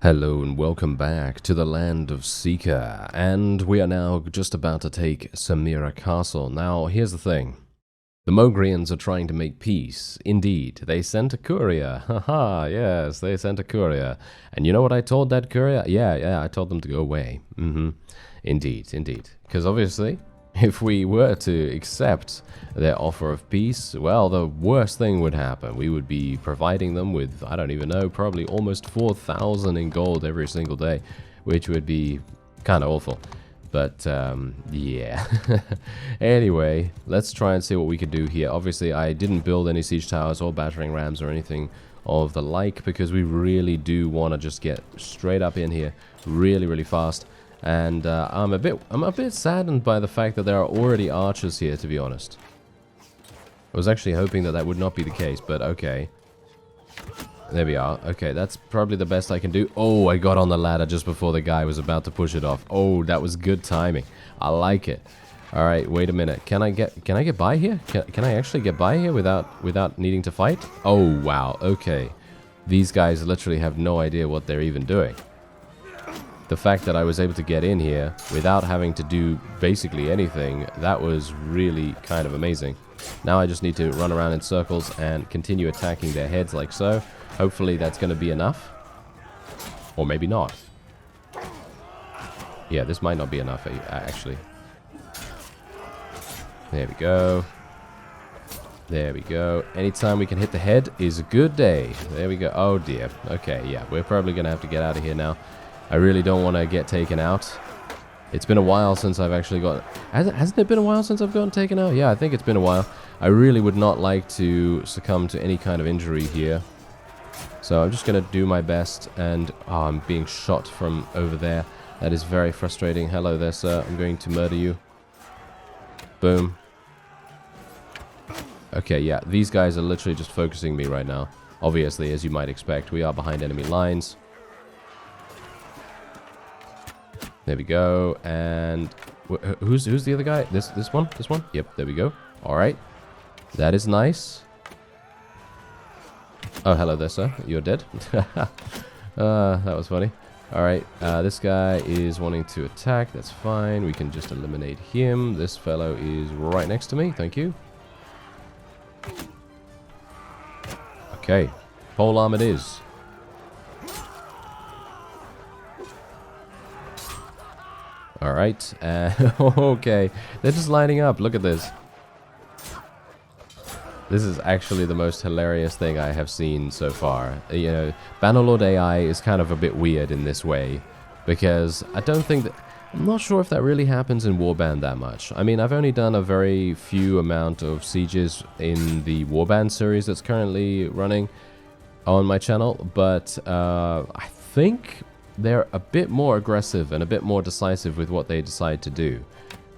Hello and welcome back to the land of SIKA, and we are now just about to take Samira Castle. Now, here's the thing. The mogrians are trying to make peace. Indeed, they sent a courier. Haha, yes, they sent a courier. And you know what I told that courier? Yeah, I told them to go away. Indeed. Because obviously, if we were to accept their offer of peace, well, the worst thing would happen. We would be providing them with, I don't even know, probably almost 4,000 in gold every single day, which would be kind of awful. But, yeah. Anyway, let's try and see what we could do here. Obviously, I didn't build any siege towers or battering rams or anything of the like, because we really do want to just get straight up in here really fast. And I'm a bit saddened by the fact that there are already archers here, to be honest. I was actually hoping that that would not be the case, but okay. There we are. Okay, that's probably the best I can do. Oh, I got on the ladder just before the guy was about to push it off. Oh, that was good timing. I like it. All right, wait a minute. Can I get by here? Can I actually get by here without needing to fight? Oh, wow. Okay. These guys literally have no idea what they're even doing. The fact that I was able to get in here without having to do basically anything, that was really kind of amazing. Now I just need to run around in circles and continue attacking their heads like so. Hopefully that's going to be enough. Or maybe not. Yeah, this might not be enough, actually. There we go. There we go. Anytime we can hit the head is a good day. There we go. Oh dear. Okay, yeah, we're probably going to have to get out of here now. I really don't want to get taken out. It's been a while since I've actually got... Hasn't it been a while since I've gotten taken out? Yeah, I think it's been a while. I really would not like to succumb to any kind of injury here. So I'm just going to do my best. And I'm being shot from over there. That is very frustrating. Hello there, sir. I'm going to murder you. Boom. Okay, yeah. These guys are literally just focusing me right now. Obviously, as you might expect, we are behind enemy lines. There we go, and who's the other guy? This one? This one? Yep, there we go. All right, that is nice. Oh, hello there, sir. You're dead. That was funny. All right, this guy is wanting to attack. That's fine. We can just eliminate him. This fellow is right next to me. Thank you. Okay, pole arm it is. Alright, okay, they're just lining up, look at this. This is actually the most hilarious thing I have seen so far. You know, Bannerlord AI is kind of a bit weird in this way, because I don't think that... I'm not sure if that really happens in Warband that much. I mean, I've only done a very few amount of sieges in the Warband series that's currently running on my channel, but I think... they're a bit more aggressive and a bit more decisive with what they decide to do.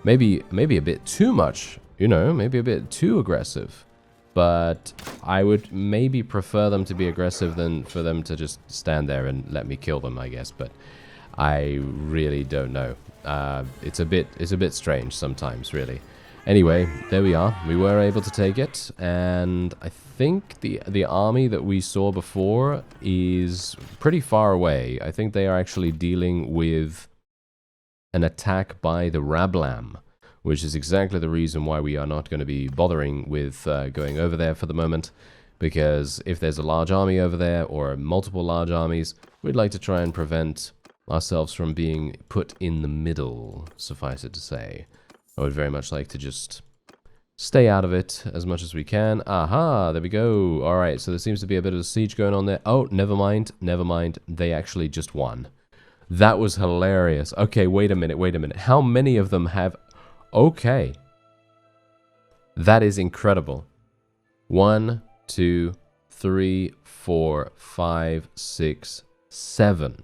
Maybe a bit too much, you know, maybe a bit too aggressive. But I would maybe prefer them to be aggressive than for them to just stand there and let me kill them, I guess. But I really don't know. It's a bit strange sometimes, really. Anyway, there we are. We were able to take it, and I think the army that we saw before is pretty far away. I think they are actually dealing with an attack by the Rablam, which is exactly the reason why we are not going to be bothering with going over there for the moment, because if there's a large army over there, or multiple large armies, we'd like to try and prevent ourselves from being put in the middle, suffice it to say. I would very much like to just stay out of it as much as we can. Aha, there we go. All right, so there seems to be a bit of a siege going on there. Oh, never mind. They actually just won. That was hilarious. Okay, wait a minute. How many of them have... Okay. That is incredible. 1, 2, 3, 4, 5, 6, 7.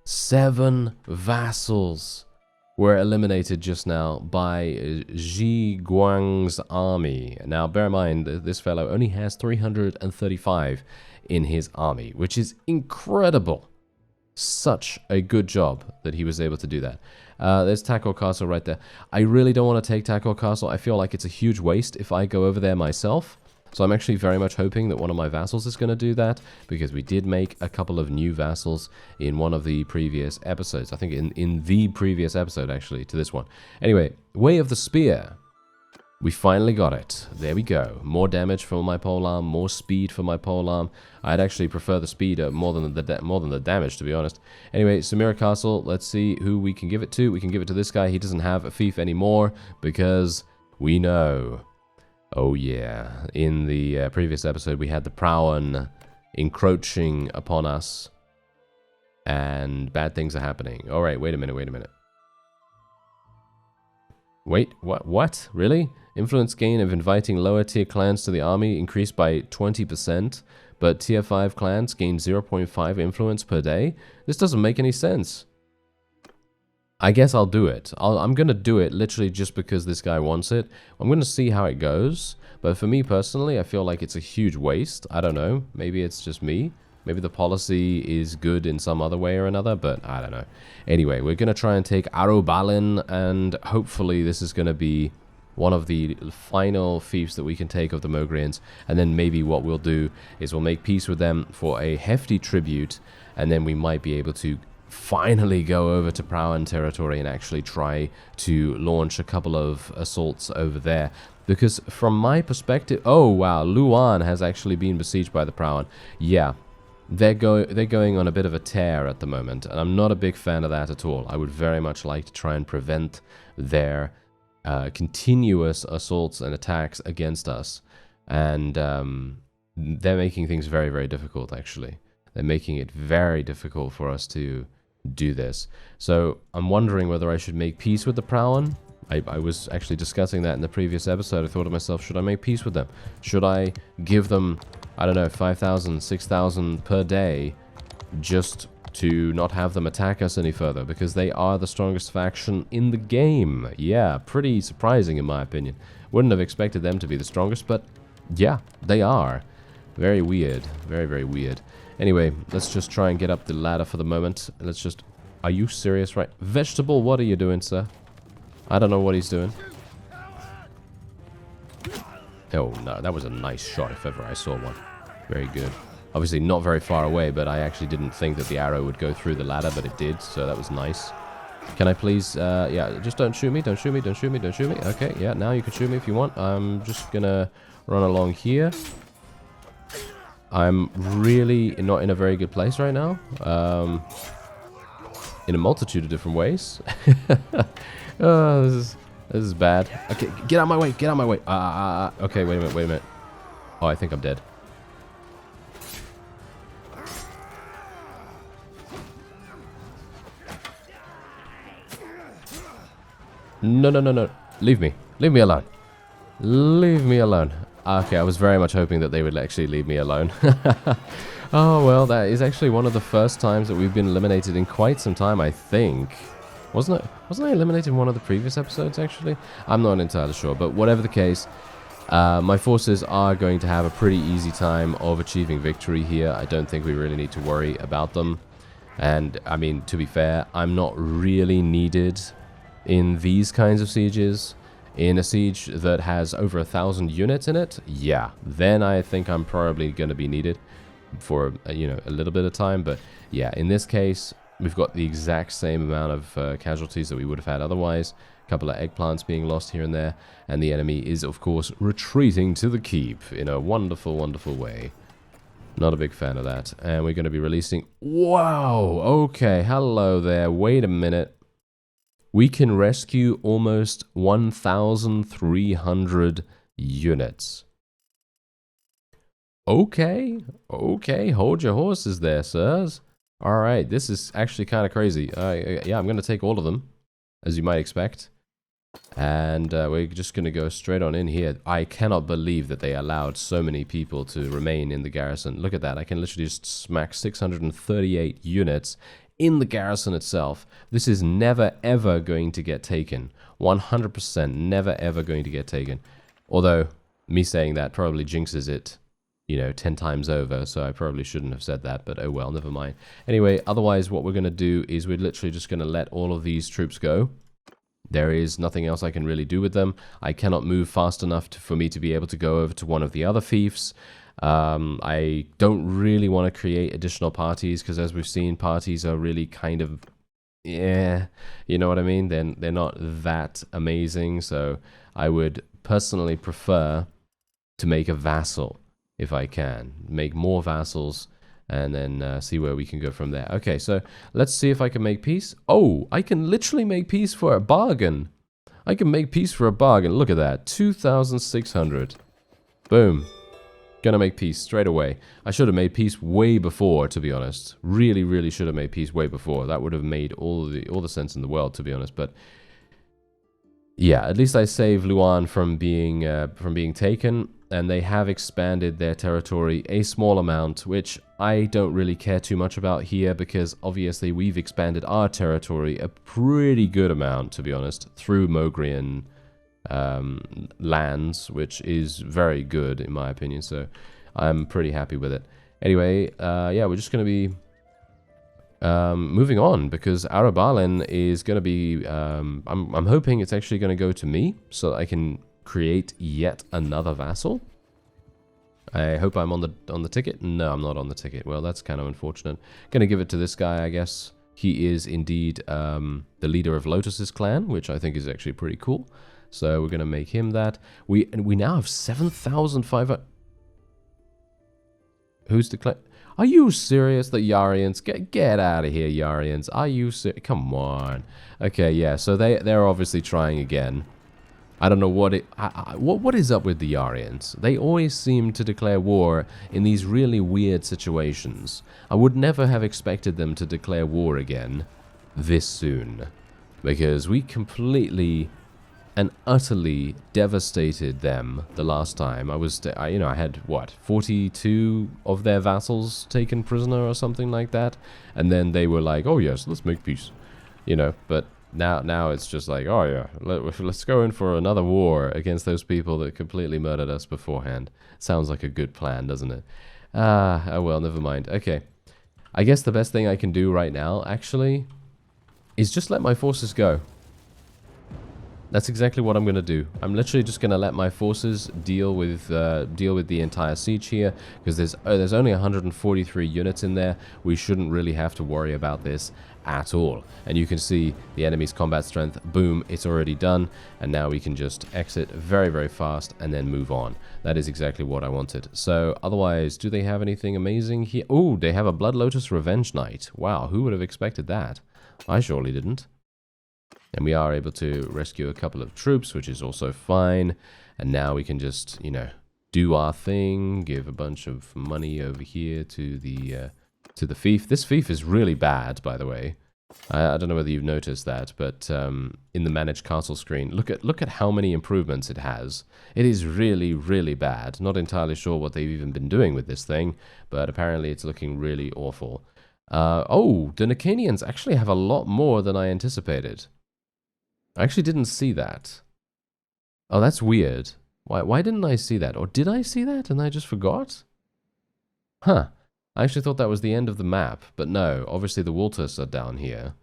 7 vassals were eliminated just now by Ji Guang's army. Now, bear in mind, this fellow only has 335 in his army, which is incredible. Such a good job that he was able to do that. There's Tackle Castle right there. I really don't want to take Tackle Castle. I feel like it's a huge waste if I go over there myself. So I'm actually very much hoping that one of my vassals is going to do that, because we did make a couple of new vassals in one of the previous episodes. I think in the previous episode, actually, to this one. Anyway, Way of the Spear. We finally got it. There we go. More damage for my polearm, more speed for my polearm. I'd actually prefer the speed more than the damage, to be honest. Anyway, Samira Castle. Let's see who we can give it to. We can give it to this guy. He doesn't have a fief anymore because we know. Oh yeah. In the previous episode, we had the prouen encroaching upon us, and bad things are happening. All right. Wait a minute. Wait, what? Really? Influence gain of inviting lower tier clans to the army increased by 20%, but tier 5 clans gain 0.5 influence per day? This doesn't make any sense. I guess I'll do it. I'm going to do it literally just because this guy wants it. I'm going to see how it goes, but for me personally, I feel like it's a huge waste. I don't know. Maybe it's just me. Maybe the policy is good in some other way or another, but I don't know. Anyway, we're going to try and take Arobalin, and hopefully this is going to be one of the final fiefs that we can take of the Mogrians. And then maybe what we'll do is we'll make peace with them for a hefty tribute, and then we might be able to finally go over to prouen territory and actually try to launch a couple of assaults over there. Because from my perspective... Oh, wow, Luan has actually been besieged by the prouen. Yeah. They're going on a bit of a tear at the moment, and I'm not a big fan of that at all. I would very much like to try and prevent their continuous assaults and attacks against us. And they're making things very, very difficult, actually. They're making it very difficult for us to do this. So I'm wondering whether I should make peace with the prouen. I was actually discussing that in the previous episode. I thought to myself, should I make peace with them? Should I give them, I don't know, 5,000, 6,000 per day just to not have them attack us any further? Because they are the strongest faction in the game. Yeah, pretty surprising in my opinion. Wouldn't have expected them to be the strongest, but yeah, they are. Very weird. Very, very weird. Anyway, let's just try and get up the ladder for the moment. Let's just... Are you serious, right? Vegetable, what are you doing, sir? I don't know what he's doing. Oh, no, that was a nice shot if ever I saw one. Very good. Obviously not very far away, but I actually didn't think that the arrow would go through the ladder, but it did, so that was nice. Can I please, yeah, just don't shoot me, don't shoot me, don't shoot me, don't shoot me. Okay, yeah, now you can shoot me if you want. I'm just gonna run along here. I'm really not in a very good place right now. In a multitude of different ways. Oh, this is bad. Okay, get out of my way, get out of my way. Okay, wait a minute. Oh, I think I'm dead. No. Leave me alone. Leave me alone. Okay, I was very much hoping that they would actually leave me alone. Oh, well, that is actually one of the first times that we've been eliminated in quite some time, I think. Wasn't I eliminated in one of the previous episodes, actually? I'm not entirely sure, but whatever the case, my forces are going to have a pretty easy time of achieving victory here. I don't think we really need to worry about them. And, I mean, to be fair, I'm not really needed in these kinds of sieges. In a siege that has over 1,000 units in it, yeah, then I think I'm probably going to be needed for, you know, a little bit of time. But yeah, in this case, we've got the exact same amount of casualties that we would have had otherwise. A couple of eggplants being lost here and there, and the enemy is, of course, retreating to the keep in a wonderful, wonderful way. Not a big fan of that. And we're going to be releasing... Wow! Okay, hello there. Wait a minute. We can rescue almost 1,300 units. Okay, hold your horses there, sirs. Alright, this is actually kind of crazy. Yeah, I'm going to take all of them, as you might expect. And we're just going to go straight on in here. I cannot believe that they allowed so many people to remain in the garrison. Look at that, I can literally just smack 638 units in the garrison itself. This is never ever going to get taken. 100% never ever going to get taken. Although, me saying that probably jinxes it, you know, 10 times over, so I probably shouldn't have said that, but oh well, never mind. Anyway, otherwise what we're going to do is we're literally just going to let all of these troops go. There is nothing else I can really do with them. I cannot move fast enough for me to be able to go over to one of the other fiefs. I don't really want to create additional parties because, as we've seen, parties are really kind of, yeah, you know what I mean? They're not that amazing. So I would personally prefer to make a vassal if I can. Make more vassals and then see where we can go from there. Okay, so let's see if I can make peace. Oh, I can literally make peace for a bargain. I can make peace for a bargain. Look at that. 2,600. Boom. Gonna make peace straight away. I should have made peace way before, to be honest. Really, really should have made peace way before. That would have made all the sense in the world, to be honest. But yeah, at least I saved Luan from being taken, and they have expanded their territory a small amount, which I don't really care too much about here because obviously we've expanded our territory a pretty good amount, to be honest, through Mogrian lands, which is very good in my opinion. So I'm pretty happy with it. Anyway, yeah, we're just going to be moving on because Arabalin is going to be, I'm hoping it's actually going to go to me so that I can create yet another vassal. I hope I'm on the ticket. No, I'm not on the ticket. Well, that's kind of unfortunate. Gonna give it to this guy, I guess. He is indeed the leader of Lotus's clan, which I think is actually pretty cool. So we're gonna make him that. We now have 7,500. Who's declared? Are you serious? The Yarians? Get out of here, Yarians. Are you serious? Come on. Okay, yeah. So they're obviously trying again. I don't know what is up with the Yarians. They always seem to declare war in these really weird situations. I would never have expected them to declare war again this soon, because we completely and utterly devastated them the last time. I had what, 42 of their vassals taken prisoner or something like that, and then they were like, "Oh yes, let's make peace," But now it's just like, oh yeah, let's go in for another war against those people that completely murdered us beforehand. Sounds like a good plan, doesn't it? Oh well, never mind. Okay. I guess the best thing I can do right now, actually, is just let my forces go. That's exactly what I'm going to do. I'm literally just going to let my forces deal with the entire siege here, because there's only 143 units in there. We shouldn't really have to worry about this at all. And you can see the enemy's combat strength. Boom, it's already done. And now we can just exit very, very fast and then move on. That is exactly what I wanted. So otherwise, do they have anything amazing here? Oh, they have a Blood Lotus Revenge Knight. Wow, who would have expected that? I surely didn't. And we are able to rescue a couple of troops, which is also fine. And now we can just, do our thing, give a bunch of money over here to the fief. This fief is really bad, by the way. I don't know whether you've noticed that, but in the Manage Castle screen, look at how many improvements it has. It is really, really bad. Not entirely sure what they've even been doing with this thing, but apparently it's looking really awful. Oh, the Nicanians actually have a lot more than I anticipated. I actually didn't see that. Oh, that's weird. Why didn't I see that? Or did I see that and I just forgot? Huh. I actually thought that was the end of the map, but no, obviously the Walters are down here,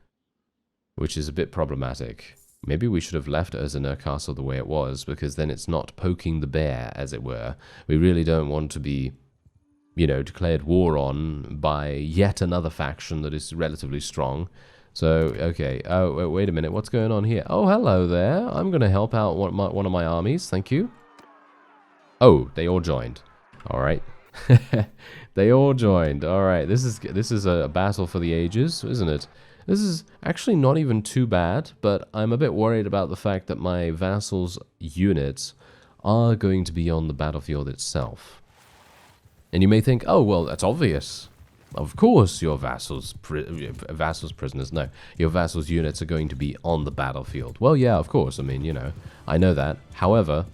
which is a bit problematic. Maybe we should have left Urzaner Castle the way it was, because then it's not poking the bear, as it were. We really don't want to be, declared war on by yet another faction that is relatively strong. So, okay. Oh, wait a minute. What's going on here? Oh, hello there. I'm going to help out one of my armies. Thank you. Oh, they all joined. All right. They all joined. All right. This is a battle for the ages, isn't it? This is actually not even too bad, but I'm a bit worried about the fact that my vassals' units are going to be on the battlefield itself. And you may think, oh, well, that's obvious. Of course your vassals' prisoners, no, your vassals' units are going to be on the battlefield. Well, yeah, of course, I mean, I know that. However,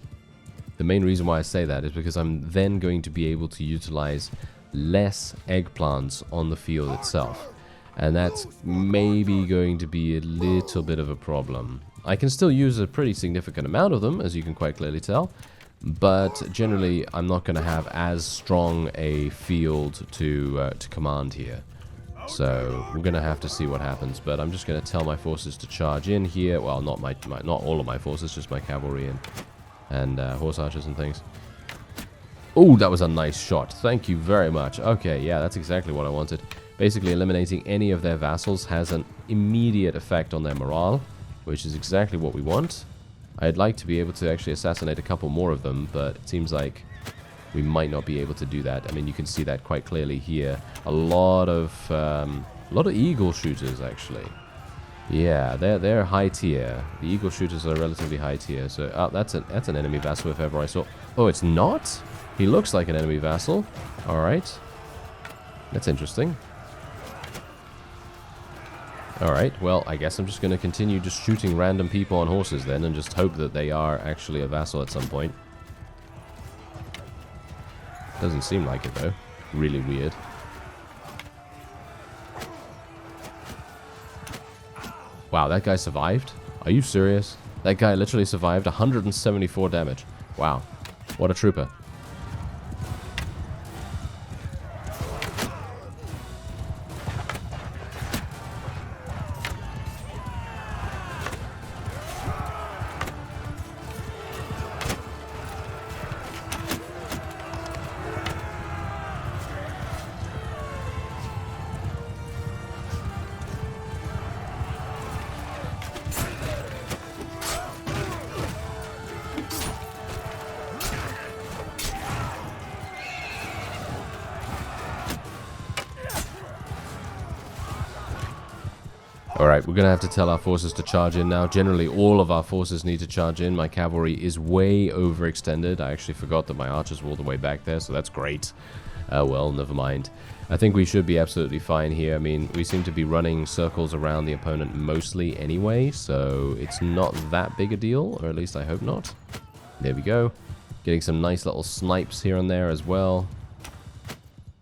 the main reason why I say that is because I'm then going to be able to utilize less eggplants on the field itself. And that's maybe going to be a little bit of a problem. I can still use a pretty significant amount of them, as you can quite clearly tell. But generally, I'm not going to have as strong a field to command here. So we're going to have to see what happens. But I'm just going to tell my forces to charge in here. Well, not not all of my forces, just my cavalry and horse archers and things. Oh, that was a nice shot. Thank you very much. Okay, yeah, that's exactly what I wanted. Basically, eliminating any of their vassals has an immediate effect on their morale, which is exactly what we want. I'd like to be able to actually assassinate a couple more of them, but it seems like we might not be able to do that. I mean, you can see that quite clearly here. A lot of eagle shooters, actually. Yeah, they're high tier. The eagle shooters are relatively high tier. So that's an enemy vassal if ever I saw. Oh, it's not? He looks like an enemy vassal. All right, that's interesting. All right, well, I guess I'm just going to continue just shooting random people on horses then, and just hope that they are actually a vassal at some point. Doesn't seem like it though. Really weird. Wow, that guy survived? Are you serious? That guy literally survived 174 damage. Wow, what a trooper. Alright, we're going to have to tell our forces to charge in now. Generally, all of our forces need to charge in. My cavalry is way overextended. I actually forgot that my archers were all the way back there, so that's great. Well, never mind. I think we should be absolutely fine here. I mean, we seem to be running circles around the opponent mostly anyway, so it's not that big a deal, or at least I hope not. There we go. Getting some nice little snipes here and there as well.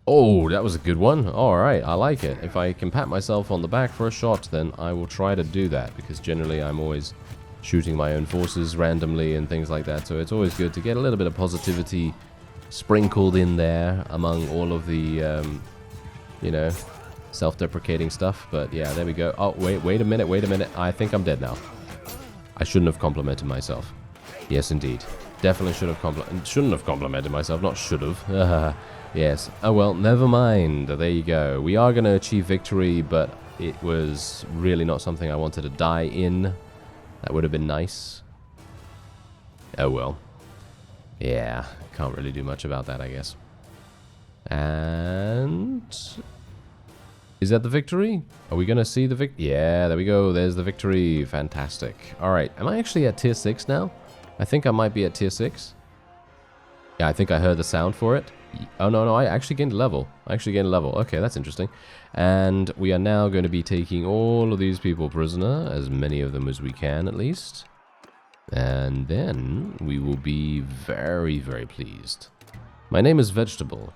Oh, that was a good one. Alright, I like it. If I can pat myself on the back for a shot, then I will try to do that, because generally I'm always shooting my own forces randomly and things like that, so it's always good to get a little bit of positivity sprinkled in there among all of the, you know, self-deprecating stuff. But yeah, there we go. Oh, wait a minute. I think I'm dead now. I shouldn't have complimented myself. Yes, indeed. Definitely shouldn't have complimented myself, not should have. Yes. Oh, well, never mind. There you go. We are going to achieve victory, but it was really not something I wanted to die in. That would have been nice. Oh, well. Yeah, can't really do much about that, I guess. And is that the victory? Are we going to see the victory? Yeah, there we go. There's the victory. Fantastic. All right. Am I actually at tier 6 now? I think I might be at tier 6. Yeah, I think I heard the sound for it. Oh, no, I actually gained a level. Okay, that's interesting. And we are now going to be taking all of these people prisoner, as many of them as we can, at least. And then we will be very, very pleased. My name is Vegetable.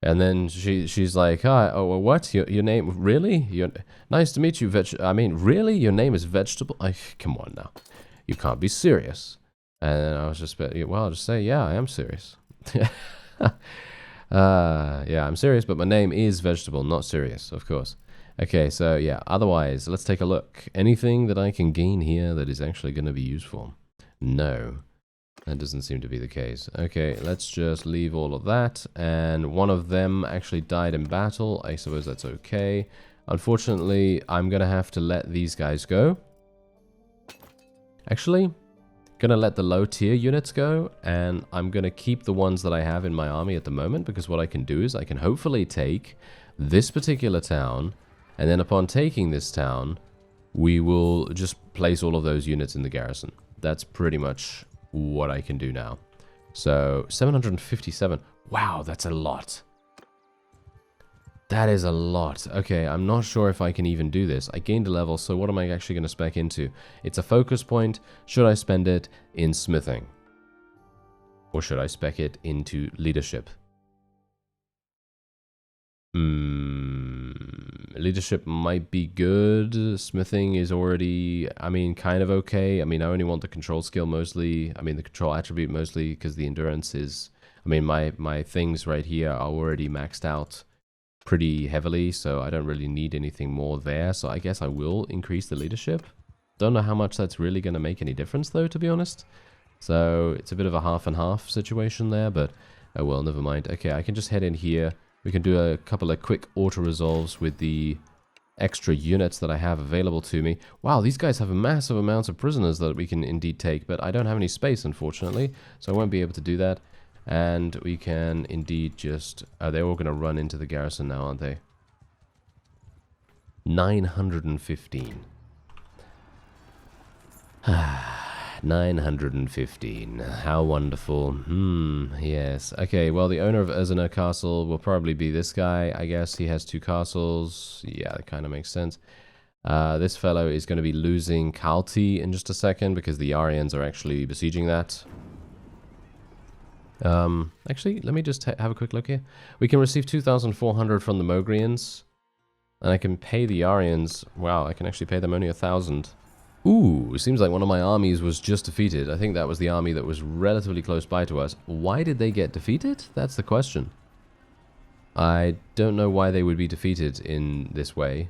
And then she's like, oh, what? Your name? Really? Nice to meet you, really? Your name is Vegetable? Come on now. You can't be serious. And I was just, well, I'll just say, yeah, I am serious. Yeah, I'm serious, but my name is Vegetable, not serious, of course. Okay, so yeah, otherwise, let's take a look. Anything that I can gain here that is actually going to be useful? No, that doesn't seem to be the case. Okay, let's just leave all of that. And one of them actually died in battle. I suppose that's okay. Unfortunately, I'm going to have to let these guys go. Actually, gonna let the low tier units go, and I'm gonna keep the ones that I have in my army at the moment, because what I can do is I can hopefully take this particular town, and then upon taking this town, we will just place all of those units in the garrison. That's pretty much what I can do now. So 757. Wow, that's a lot. That is a lot. Okay, I'm not sure if I can even do this. I gained a level, so what am I actually going to spec into? It's a focus point. Should I spend it in smithing? Or should I spec it into leadership? Leadership might be good. Smithing is already, I mean, kind of okay. I mean, I only want the control skill mostly. I mean, the control attribute mostly, because the endurance is... I mean, my things right here are already maxed out. pretty heavily, so I don't really need anything more there. So I guess I will increase the leadership. Don't know how much that's really going to make any difference, though, to be honest. So it's a bit of a half and half situation there, but oh well, never mind. Okay, I can just head in here. We can do a couple of quick auto-resolves with the extra units that I have available to me. Wow, these guys have massive amounts of prisoners that we can indeed take, but I don't have any space, unfortunately, so I won't be able to do that. And we can indeed just... Oh, they're all going to run into the garrison now, aren't they? 915. 915. How wonderful. Yes. Okay, well, the owner of Urzina Castle will probably be this guy. I guess he has 2 castles. Yeah, that kind of makes sense. This fellow is going to be losing Kalti in just a second because the Aryans are actually besieging that. Actually, let me just have a quick look here. We can receive 2,400 from the Mogrians. And I can pay the Aryans. Wow, I can actually pay them only 1,000. Ooh, it seems like one of my armies was just defeated. I think that was the army that was relatively close by to us. Why did they get defeated? That's the question. I don't know why they would be defeated in this way.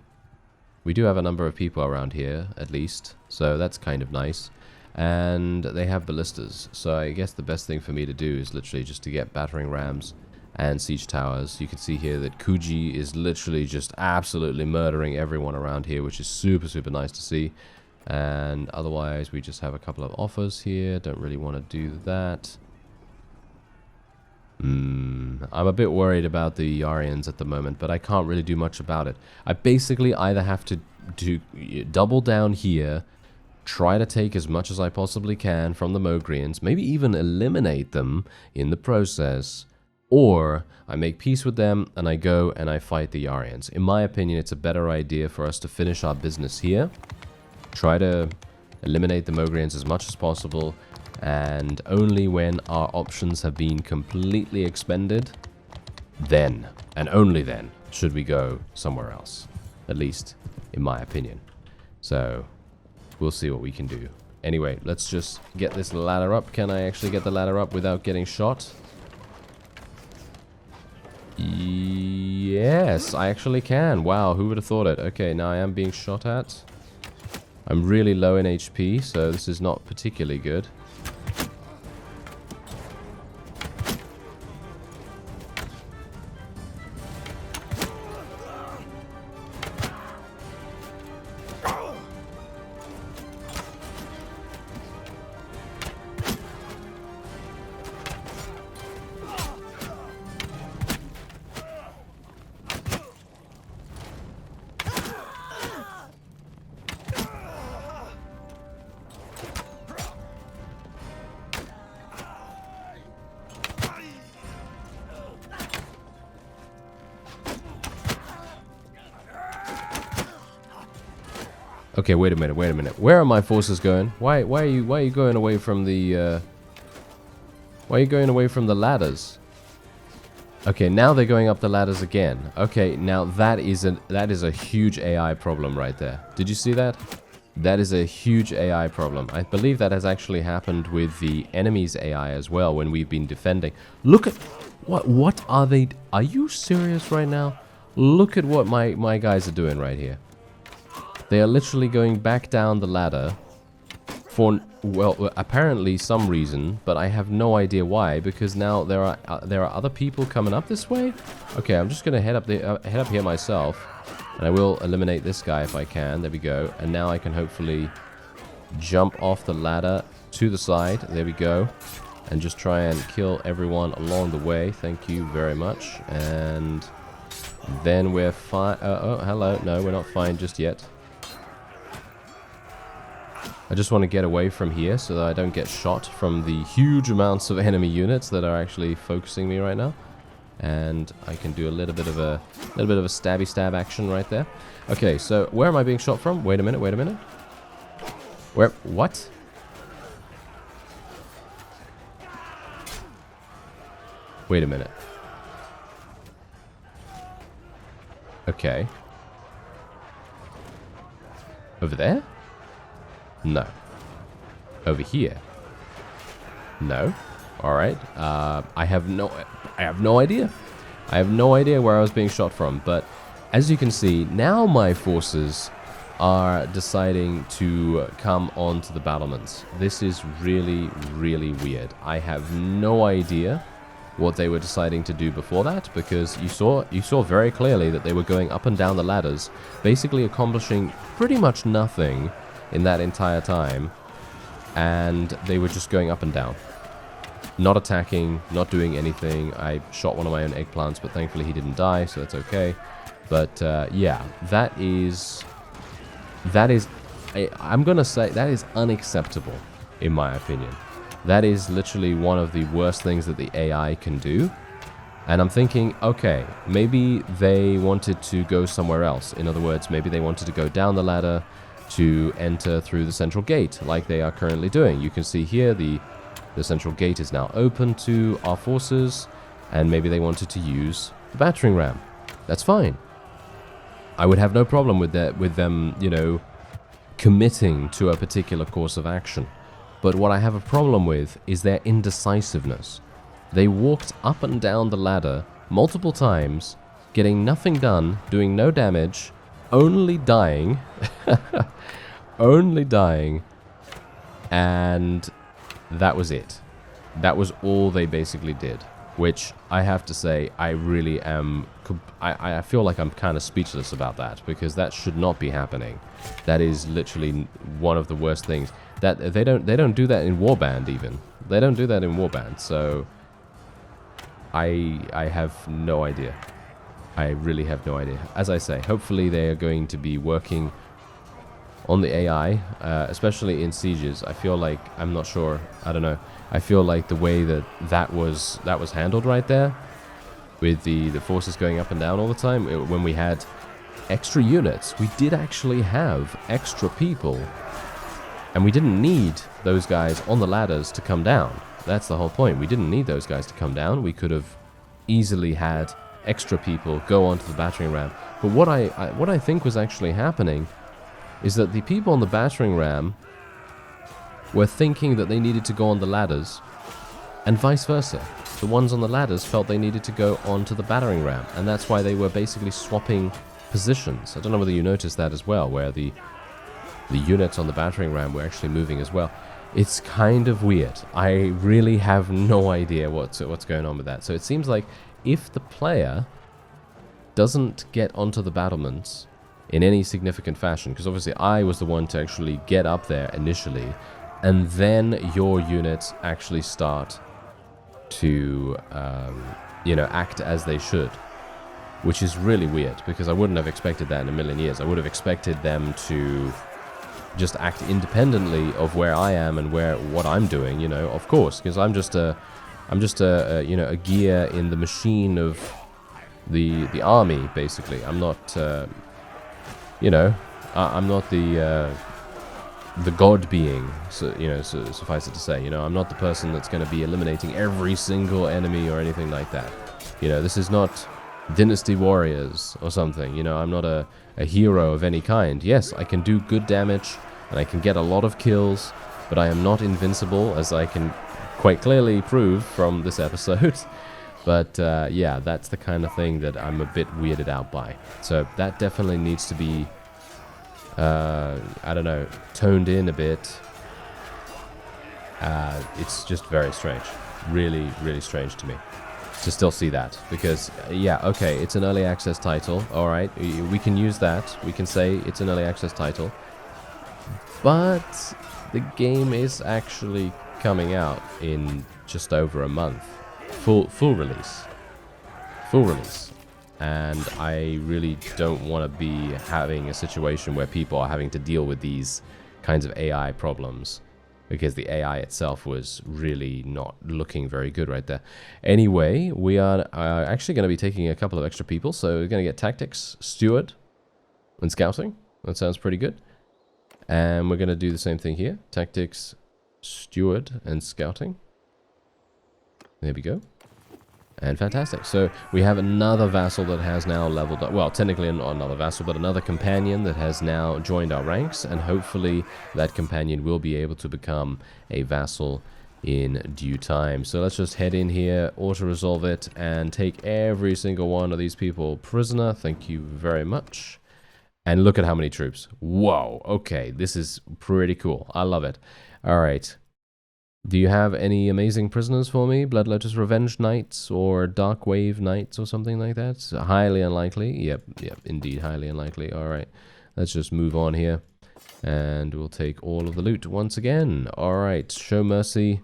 We do have a number of people around here, at least, so that's kind of nice. And they have ballistas, so I guess the best thing for me to do is literally just to get battering rams and siege towers. You can see here that Kuji is literally just absolutely murdering everyone around here, which is super, super nice to see. And otherwise, we just have a couple of offers here. Don't really want to do that. I'm a bit worried about the Aryans at the moment, but I can't really do much about it. I basically either have to double down here, try to take as much as I possibly can from the Mogrians, maybe even eliminate them in the process, or I make peace with them and I go and I fight the Aryans. In my opinion, it's a better idea for us to finish our business here. Try to eliminate the Mogrians as much as possible, and only when our options have been completely expended, then, and only then, should we go somewhere else. At least, in my opinion. So, we'll see what we can do. Anyway, let's just get this ladder up. Can I actually get the ladder up without getting shot? Yes, I actually can. Wow, who would have thought it? Okay, now I am being shot at. I'm really low in HP, so this is not particularly good. Okay, wait a minute. Where are my forces going? Why are you going away from the why are you going away from the ladders? Okay, now they're going up the ladders again. Okay, now that is a huge AI problem right there. Did you see that? That is a huge AI problem. I believe that has actually happened with the enemy's AI as well when we've been defending. Look at what are they? Are you serious right now? Look at what my guys are doing right here. They are literally going back down the ladder for, well, apparently some reason, but I have no idea why, because now there are other people coming up this way. Okay, I'm just gonna head up here myself, and I will eliminate this guy if I can. There we go. And now I can hopefully jump off the ladder to the side. There we go. And just try and kill everyone along the way. Thank you very much. And then we're fine. Oh, hello. No, we're not fine just yet. I just want to get away from here so that I don't get shot from the huge amounts of enemy units that are actually focusing me right now. And I can do a little bit of a stabby stab action right there. Okay, so where am I being shot from? Wait a minute. Where? What? Wait a minute. Okay. Over there? No. Over here? No. All right. I have no idea. I have no idea where I was being shot from, but as you can see, now my forces are deciding to come onto the battlements. This is really, really weird. I have no idea what they were deciding to do before that, because you saw very clearly that they were going up and down the ladders, basically accomplishing pretty much nothing in that entire time, and they were just going up and down. Not attacking, not doing anything. I shot one of my own eggplants, but thankfully he didn't die, so that's okay. But yeah, that is, I'm gonna say, that is unacceptable, in my opinion. That is literally one of the worst things that the AI can do. And I'm thinking, okay, maybe they wanted to go somewhere else. In other words, maybe they wanted to go down the ladder to enter through the central gate, like they are currently doing. You can see here the central gate is now open to our forces, and maybe they wanted to use the battering ram. That's fine. I would have no problem with that, with them, you know, committing to a particular course of action. But what I have a problem with is their indecisiveness. They walked up and down the ladder multiple times, getting nothing done, doing no damage, only dying, only dying, and that was it. That was all they basically did, which I have to say, I really am, I feel like I'm kind of speechless about that, because that should not be happening. That is literally one of the worst things. That they don't do that in Warband even. They don't do that in Warband, so I have no idea. I really have no idea. As I say, hopefully they are going to be working on the AI, especially in sieges. I feel like, I'm not sure, I don't know. I feel like the way that was handled right there, with the forces going up and down all the time, when we had extra units, we did actually have extra people, and we didn't need those guys on the ladders to come down. That's the whole point. We didn't need those guys to come down. We could have easily had extra people go onto the battering ram. But what I think was actually happening is that the people on the battering ram were thinking that they needed to go on the ladders, and vice versa. The ones on the ladders felt they needed to go onto the battering ram, and that's why they were basically swapping positions. I don't know whether you noticed that as well, where the units on the battering ram were actually moving as well. It's kind of weird. I really have no idea what's going on with that. So it seems like if the player doesn't get onto the battlements in any significant fashion, because obviously I was the one to actually get up there initially, and then your units actually start to, you know, act as they should, which is really weird, because I wouldn't have expected that in a million years. I would have expected them to just act independently of where I am and what I'm doing, you know, of course, because I'm just a you know, a gear in the machine of the army, basically. I'm not, you know, I'm not the god being, so, you know, so suffice it to say, you know, I'm not the person that's going to be eliminating every single enemy or anything like that. You know, this is not Dynasty Warriors or something, you know, I'm not a hero of any kind. Yes, I can do good damage, and I can get a lot of kills, but I am not invincible, as I can quite clearly prove from this episode. But yeah, that's the kind of thing that I'm a bit weirded out by. So that definitely needs to be, I don't know, toned in a bit. It's just very strange. Really, really strange to me to still see that. Because, yeah, okay, it's an early access title. Alright, we can use that. We can say it's an early access title. But the game is actually coming out in just over a month. Full release. Full release. And I really don't want to be having a situation where people are having to deal with these kinds of AI problems, because the AI itself was really not looking very good right there. Anyway, we are actually going to be taking a couple of extra people, so we're going to get Tactics, Steward, and Scouting. That sounds pretty good. And we're going to do the same thing here. Tactics, Steward, and Scouting. There we go. And fantastic. So we have another vassal that has now leveled up. Well, technically not another vassal, but another companion that has now joined our ranks. And hopefully that companion will be able to become a vassal in due time. So let's just head in here, auto-resolve it, and take every single one of these people prisoner. Thank you very much. And look at how many troops. Whoa, okay, this is pretty cool. I love it. All right. Do you have any amazing prisoners for me? Blood Lotus Revenge Knights or Dark Wave Knights or something like that? Highly unlikely. Yep, indeed, highly unlikely. All right, let's just move on here. And we'll take all of the loot once again. All right, show mercy.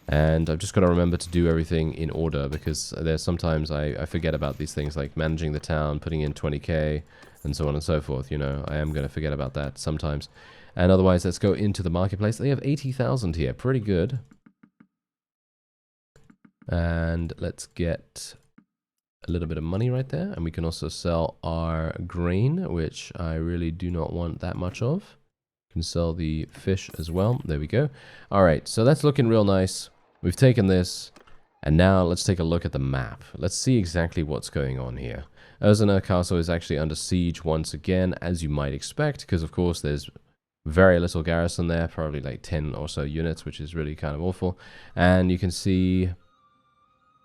And I've just got to remember to do everything in order, because there's sometimes I forget about these things, like managing the town, putting in 20k, and so on and so forth. You know, I am going to forget about that sometimes. And otherwise, let's go into the marketplace. They have 80,000 here. Pretty good. And let's get a little bit of money right there. And we can also sell our grain, which I really do not want that much of. Can sell the fish as well. There we go. All right, so that's looking real nice. We've taken this. And now let's take a look at the map. Let's see exactly what's going on here. Urzina Castle is actually under siege once again, as you might expect, because of course there's very little garrison there, probably like 10 or so units, which is really kind of awful. And you can see,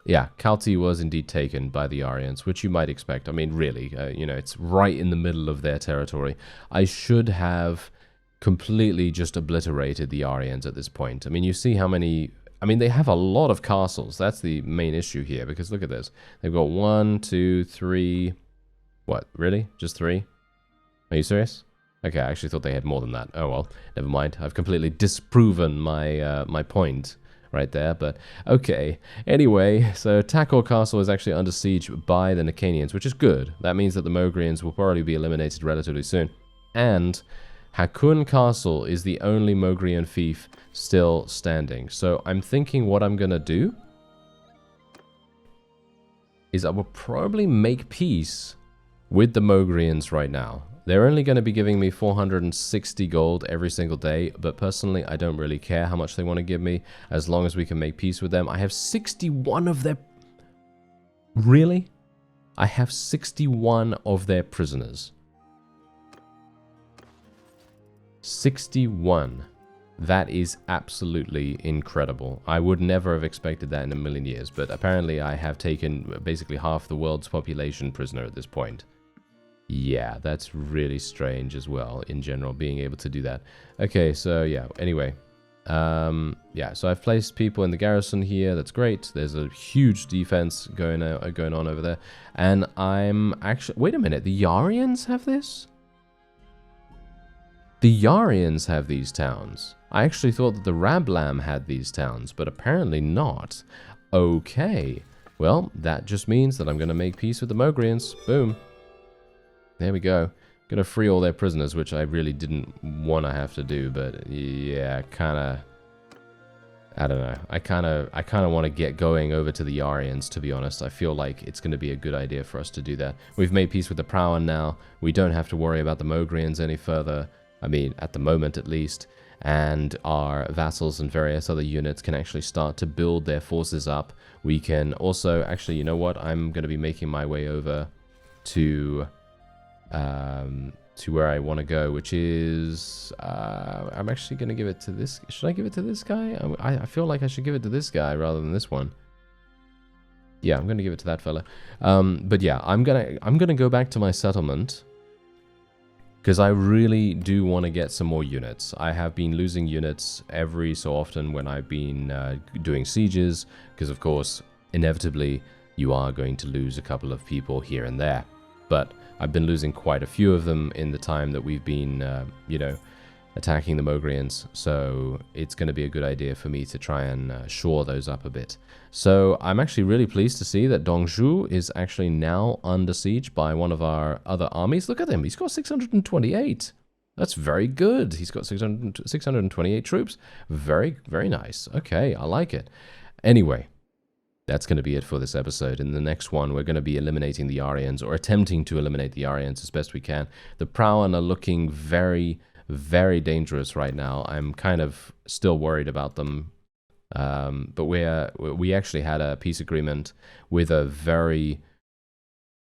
yeah, Kalti was indeed taken by the Aryans, which you might expect. I mean, really, you know, it's right in the middle of their territory. I should have completely just obliterated the Aryans at this point. I mean, you see how many... I mean, they have a lot of castles. That's the main issue here, because look at this. They've got 1, 2, 3... What, really? Just 3? Are you serious? Okay, I actually thought they had more than that. Oh well, never mind. I've completely disproven my my point right there, but okay. Anyway, so Takor Castle is actually under siege by the Nicanians, which is good. That means that the Mogrians will probably be eliminated relatively soon. And Hakun Castle is the only Mogrian fief still standing. So I'm thinking what I'm gonna do is I will probably make peace with the Mogrians right now. They're only going to be giving me 460 gold every single day, but personally, I don't really care how much they want to give me, as long as we can make peace with them. I have 61 of their... Really? I have 61 of their prisoners. 61. That is absolutely incredible. I would never have expected that in a million years, but apparently I have taken basically half the world's population prisoner at this point. Yeah, that's really strange as well, in general, being able to do that. Okay, so yeah, anyway. Yeah, so I've placed people in the garrison here. That's great. There's a huge defense going on over there. And I'm actually... Wait a minute, the Yarians have this? The Yarians have these towns. I actually thought that the Rablam had these towns, but apparently not. Okay. Well, that just means that I'm going to make peace with the Mogrians. Boom. There we go. Gonna free all their prisoners, which I really didn't want to have to do, but yeah, kind of... I don't know. I kind of want to get going over to the Yarians, to be honest. I feel like it's going to be a good idea for us to do that. We've made peace with the prouen now. We don't have to worry about the Mogrians any further. I mean, at the moment at least. And our vassals and various other units can actually start to build their forces up. We can also... Actually, you know what? I'm going to be making my way over to where I want to go, which is... I'm actually going to give it to this... Should I give it to this guy? I feel like I should give it to this guy rather than this one. Yeah, I'm going to give it to that fella. But yeah, I'm gonna go back to my settlement, because I really do want to get some more units. I have been losing units every so often when I've been doing sieges, because of course, inevitably, you are going to lose a couple of people here and there. But I've been losing quite a few of them in the time that we've been, you know, attacking the Mogrians. So it's going to be a good idea for me to try and shore those up a bit. So I'm actually really pleased to see that Dongzhou is actually now under siege by one of our other armies. Look at him. He's got 628. That's very good. He's got 628 troops. Very, very nice. Okay, I like it. Anyway. That's going to be it for this episode. In the next one, we're going to be eliminating the Aryans, or attempting to eliminate the Aryans as best we can. The prouen are looking very, very dangerous right now. I'm kind of still worried about them. But we actually had a peace agreement with a very,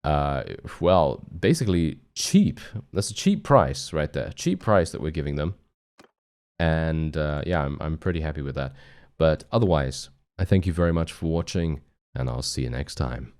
well, basically cheap. That's a cheap price right there. Cheap price that we're giving them. And yeah, I'm pretty happy with that. But otherwise, I thank you very much for watching, and I'll see you next time.